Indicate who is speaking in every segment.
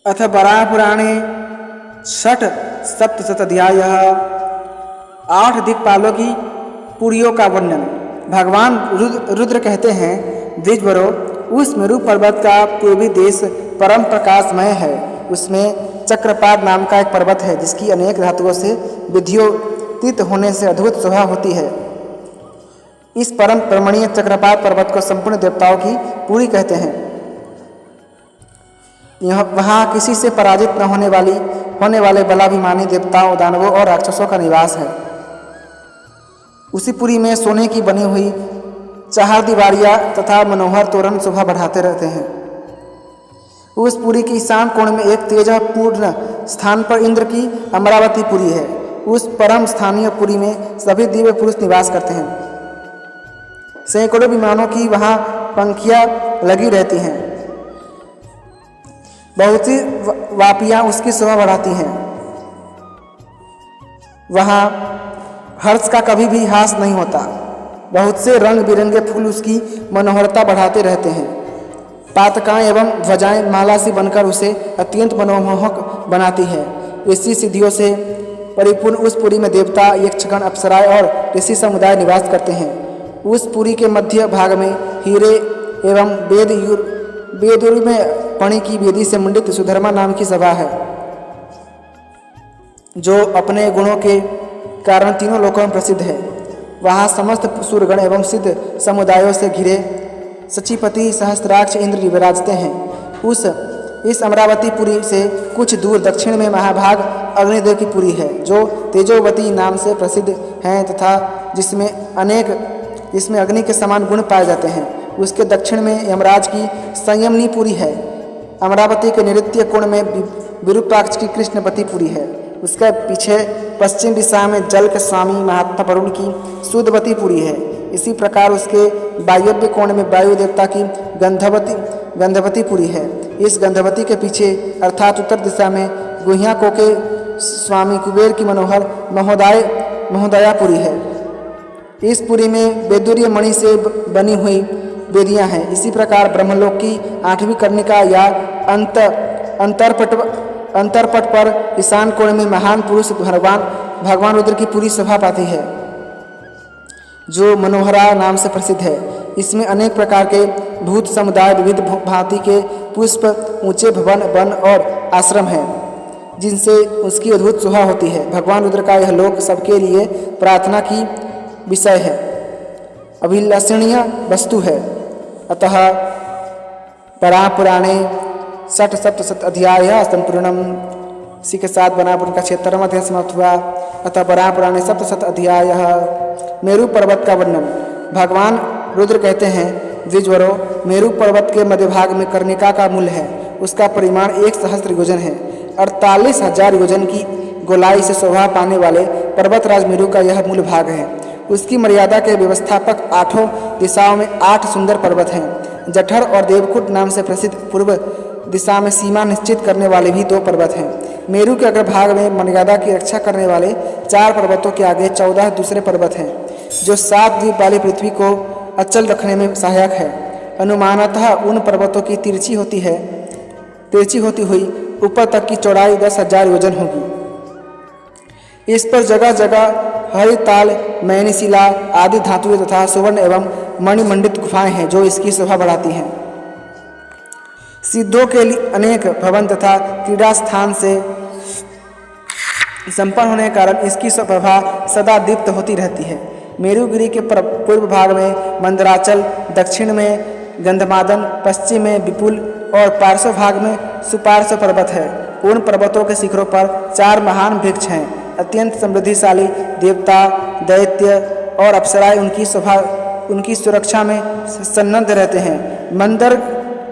Speaker 1: अथ वराहपुराणे षट् सप्तशताध्यायः। 8 दिक्पालों की पुरियों का वर्णन। भगवान रुद्र कहते हैं, द्विजवरों, उस मेरु पर्वत का पूर्वी देश परम प्रकाशमय है। उसमें चक्रपात नाम का एक पर्वत है, जिसकी अनेक धातुओं से विद्योतित होने से अद्भुत शोभा होती है। इस परम रमणीय चक्रपात पर्वत को संपूर्ण देवताओं की पुरी कहते हैं। वहाँ किसी से पराजित न होने वाले बलाभिमानी देवताओं, दानवों और राक्षसों का निवास है। उसी पुरी में सोने की बनी हुई 4 दीवारियाँ तथा मनोहर तोरण शोभा बढ़ाते रहते हैं। उस पुरी की ईशान कोण में एक तेजपूर्ण स्थान पर इंद्र की अमरावती पुरी है। उस परम स्थानीय पुरी में सभी दिव्य पुरुष निवास करते हैं। सैकड़ों विमानों की वहाँ पंखियाँ लगी रहती हैं। बहुत सी वापियाँ उसकी शोभा बढ़ाती हैं। वहाँ हर्ष का कभी भी हास नहीं होता। बहुत से रंग बिरंगे फूल उसकी मनोहरता बढ़ाते रहते हैं। पातकाएँ एवं ध्वजाएँ माला सी बनकर उसे अत्यंत मनोमोहक बनाती है। इसी सिद्धियों से परिपूर्ण उस पुरी में देवता, यक्षगण, अप्सराएँ और ऋषि समुदाय निवास करते हैं। उस पुरी के मध्य भाग में हीरे एवं वेदुर में पणि की वेदी से मंडित सुधर्मा नाम की सभा है, जो अपने गुणों के कारण तीनों लोकों में प्रसिद्ध है। वहाँ समस्त सूरगण एवं सिद्ध समुदायों से घिरे सचिपति सहस्त्राक्ष इंद्र विराजते हैं। इस अमरावतीपुरी से कुछ दूर दक्षिण में महाभाग अग्निदेव की पुरी है, जो तेजोवती नाम से प्रसिद्ध है तथा जिसमें अग्नि के समान गुण पाए जाते हैं। उसके दक्षिण में यमराज की संयमनी पुरी है। अमरावती के नैऋत्य कोण में विरूपाक्ष की कृष्णपति पुरी है। उसके पीछे पश्चिम दिशा में जल के स्वामी महात्मा वरुण की सुदवती पुरी है। इसी प्रकार उसके वायव्य कोण में वायु देवता की गंधवती पुरी है। इस गंधवती के पीछे अर्थात उत्तर दिशा में गुहियाकों के स्वामी कुबेर की मनोहर महोदया पुरी है। इस पुरी में वैदुर्य मणि से बनी हुई वेदियाँ हैं। इसी प्रकार ब्रह्मलोक की 8वीं कर्णिका या अंतरपट पर ईशान कोण में महान पुरुष भगवान रुद्र की पूरी शोभा पाती है, जो मनोहरा नाम से प्रसिद्ध है। इसमें अनेक प्रकार के भूत समुदाय, विविध भांति के पुष्प, ऊंचे भवन, वन और आश्रम हैं, जिनसे उसकी अद्भुत शोभा होती है। भगवान रुद्र का यह लोक सबके लिए प्रार्थना की विषय है, अभिलषणीय वस्तु है। अतः वराहपुराणे षट् सप्तशताध्यायः संपूर्णम्। इसी के साथ वराहपुर का 76वां अध्याय समाप्त हुआ। अतः वराहपुराणे सप्तशताध्यायः। मेरु पर्वत का वर्णन। भगवान रुद्र कहते हैं, द्विजवरों, मेरु पर्वत के मध्य भाग में कर्णिका का मूल है। उसका परिमाण 1 सहस्त्र योजन है। 48,000 योजन की गोलाई से शोभा पाने वाले पर्वतराज मेरु का यह मूल भाग है। उसकी मर्यादा के व्यवस्थापक 8 दिशाओं में 8 सुंदर पर्वत हैं। जठर और देवकुट नाम से प्रसिद्ध पूर्व दिशा में सीमा निश्चित करने वाले भी 2 पर्वत हैं। मेरु के अग्रभाग में मर्यादा की रक्षा करने वाले 4 पर्वतों के आगे 14 दूसरे पर्वत हैं, जो 7 द्वीप वाली पृथ्वी को अचल रखने में सहायक है। अनुमानतः उन पर्वतों की तिरछी होती हुई ऊपर तक की चौड़ाई 10,000 योजन होगी। इस पर जगह जगह हरिताल, मैनीशिला आदि धातुएं तथा सुवर्ण एवं मणिमंडित गुफाएं हैं, जो इसकी शोभा बढ़ाती हैं। सिद्धों के लिए अनेक भवन तथा क्रीड़ा स्थान से संपन्न होने के कारण इसकी शोभा सदा दीप्त होती रहती है। मेरुगिरी के पूर्व भाग में मंदराचल, दक्षिण में गंधमादन, पश्चिम में विपुल और पार्श्व भाग में सुपार्श्व पर्वत है। उन पर्वतों के शिखरों पर 4 महान वृक्ष हैं। अत्यंत समृद्धिशाली देवता, दैत्य और अप्सराएं उनकी सुरक्षा में सन्नद्ध रहते हैं।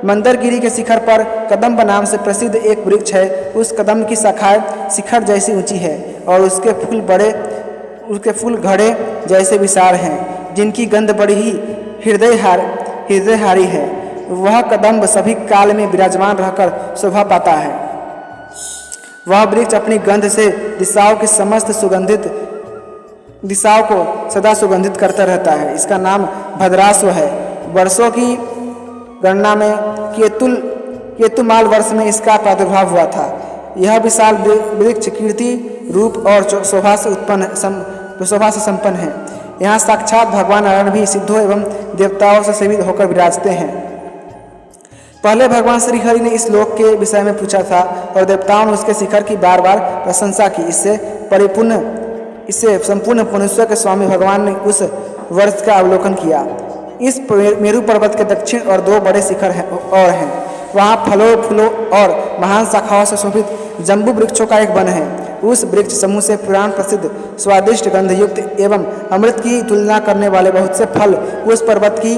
Speaker 1: मंदरगिरी के शिखर पर कदम्ब नाम से प्रसिद्ध एक वृक्ष है। उस कदम्ब की शाखाएं शिखर जैसी ऊंची है और उसके फूल घड़े जैसे विशाल हैं, जिनकी गंध बड़ी ही हृदयहारी है। वह कदम्ब सभी काल में विराजमान रहकर शोभा पाता है। वह वृक्ष अपनी गंध से दिशाओं को सदा सुगंधित करता रहता है। इसका नाम भद्राश्व है। वर्षों की गणना में केतुमाल वर्ष में इसका प्रादुर्भाव हुआ था। यह विशाल वृक्ष कीर्ति, रूप और शोभा से संपन्न है। यहाँ साक्षात भगवान नारायण भी सिद्धों एवं देवताओं से सेवित होकर विराजते हैं। पहले भगवान श्री हरि ने इस लोक के विषय में पूछा था और देवताओं ने उसके शिखर की बार बार प्रशंसा की। इससे संपूर्ण मनुष्य के स्वामी भगवान ने उस वर्ष का अवलोकन किया। इस मेरु पर्वत के दक्षिण और 2 बड़े शिखर हैं। वहाँ फलों फूलों और महान शाखाओं से शोभित जम्बू वृक्षों का एक वन है। उस वृक्ष समूह से पुराण प्रसिद्ध स्वादिष्ट गंधयुक्त एवं अमृत की तुलना करने वाले बहुत से फल उस पर्वत की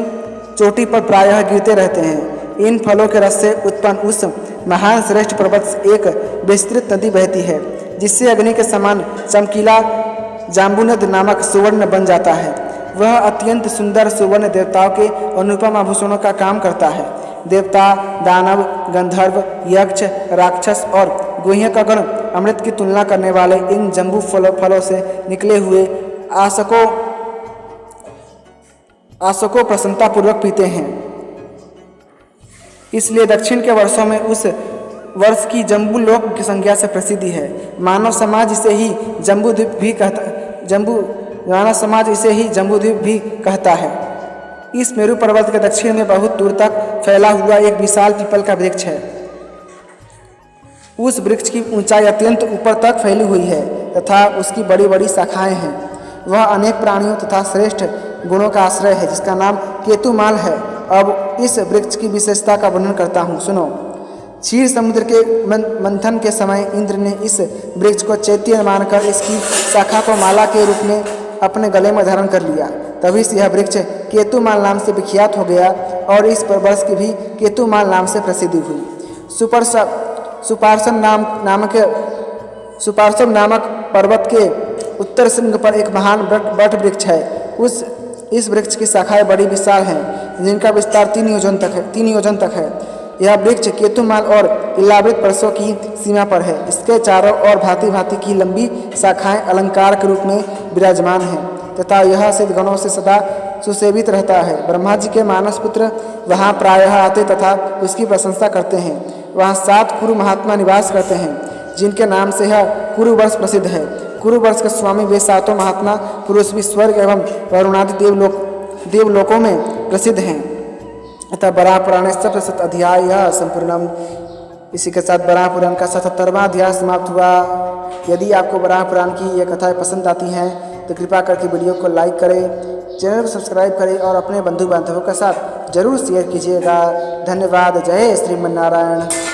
Speaker 1: चोटी पर प्रायः गिरते रहते हैं। इन फलों के रस से उत्पन्न उस महान श्रेष्ठ पर्वत से एक विस्तृत नदी बहती है, जिससे अग्नि के समान चमकीला जाम्बुनद नामक सुवर्ण बन जाता है। वह अत्यंत सुंदर सुवर्ण देवताओं के अनुपम आभूषणों का काम करता है। देवता, दानव, गंधर्व, यक्ष, राक्षस और गुह्यकगण अमृत की तुलना करने वाले इन जम्बू फलों से निकले हुए आसको प्रसन्नतापूर्वक पीते हैं। इसलिए दक्षिण के वर्षों में उस वर्ष की जम्बू लोक की संज्ञा से प्रसिद्धि है। मानव समाज इसे ही जम्बूद्वीप भी कहता है। इस मेरु पर्वत के दक्षिण में बहुत दूर तक फैला हुआ एक विशाल पीपल का वृक्ष है। उस वृक्ष की ऊंचाई अत्यंत ऊपर तक फैली हुई है तथा उसकी बड़ी बड़ी शाखाएं हैं। वह अनेक प्राणियों तथा श्रेष्ठ गुणों का आश्रय है, जिसका नाम केतुमाल है। अब इस वृक्ष की विशेषता का वर्णन करता हूँ, सुनो। क्षीर समुद्र के मंथन के समय इंद्र ने इस वृक्ष को चैत्य मानकर इसकी शाखा को माला के रूप में अपने गले में धारण कर लिया। तभी से यह वृक्ष केतुमाल नाम से विख्यात हो गया और इस वर्ष की भी केतुमाल नाम से प्रसिद्धि हुई। सुपार्श्व नामक पर्वत के उत्तर श्रृंग पर एक महान वट वृक्ष है। इस वृक्ष की शाखाएं बड़ी विशाल हैं, जिनका विस्तार 3 योजन तक है। यह वृक्ष केतुमाल और इलावृत पर्वतों की सीमा पर है। इसके चारों ओर भांति भांति की लंबी शाखाएं अलंकार के रूप में विराजमान हैं तथा यह सिद्धगणों से सदा सुसेवित रहता है। ब्रह्मा जी के मानस पुत्र वहाँ प्रायः आते तथा उसकी प्रशंसा करते हैं। वहाँ 7 कुरु महात्मा निवास करते हैं, जिनके नाम से यह कुरु वर्ष प्रसिद्ध है। कुरु वर्ष के स्वामी वे 7 महात्मा पुरुष भी स्वर्ग एवं वरुणादि देवलोकों में प्रसिद्ध हैं। अतः वराह पुराण सप्तशत अध्याय संपूर्णम। इसी के साथ वराह पुराण का 77वां अध्याय समाप्त हुआ। यदि आपको वराह पुराण की ये कथाएं पसंद आती हैं तो कृपया करके वीडियो को लाइक करें, चैनल को सब्सक्राइब करें और अपने बंधु बांधवों के साथ जरूर शेयर कीजिएगा। धन्यवाद। जय श्रीमन्नारायण।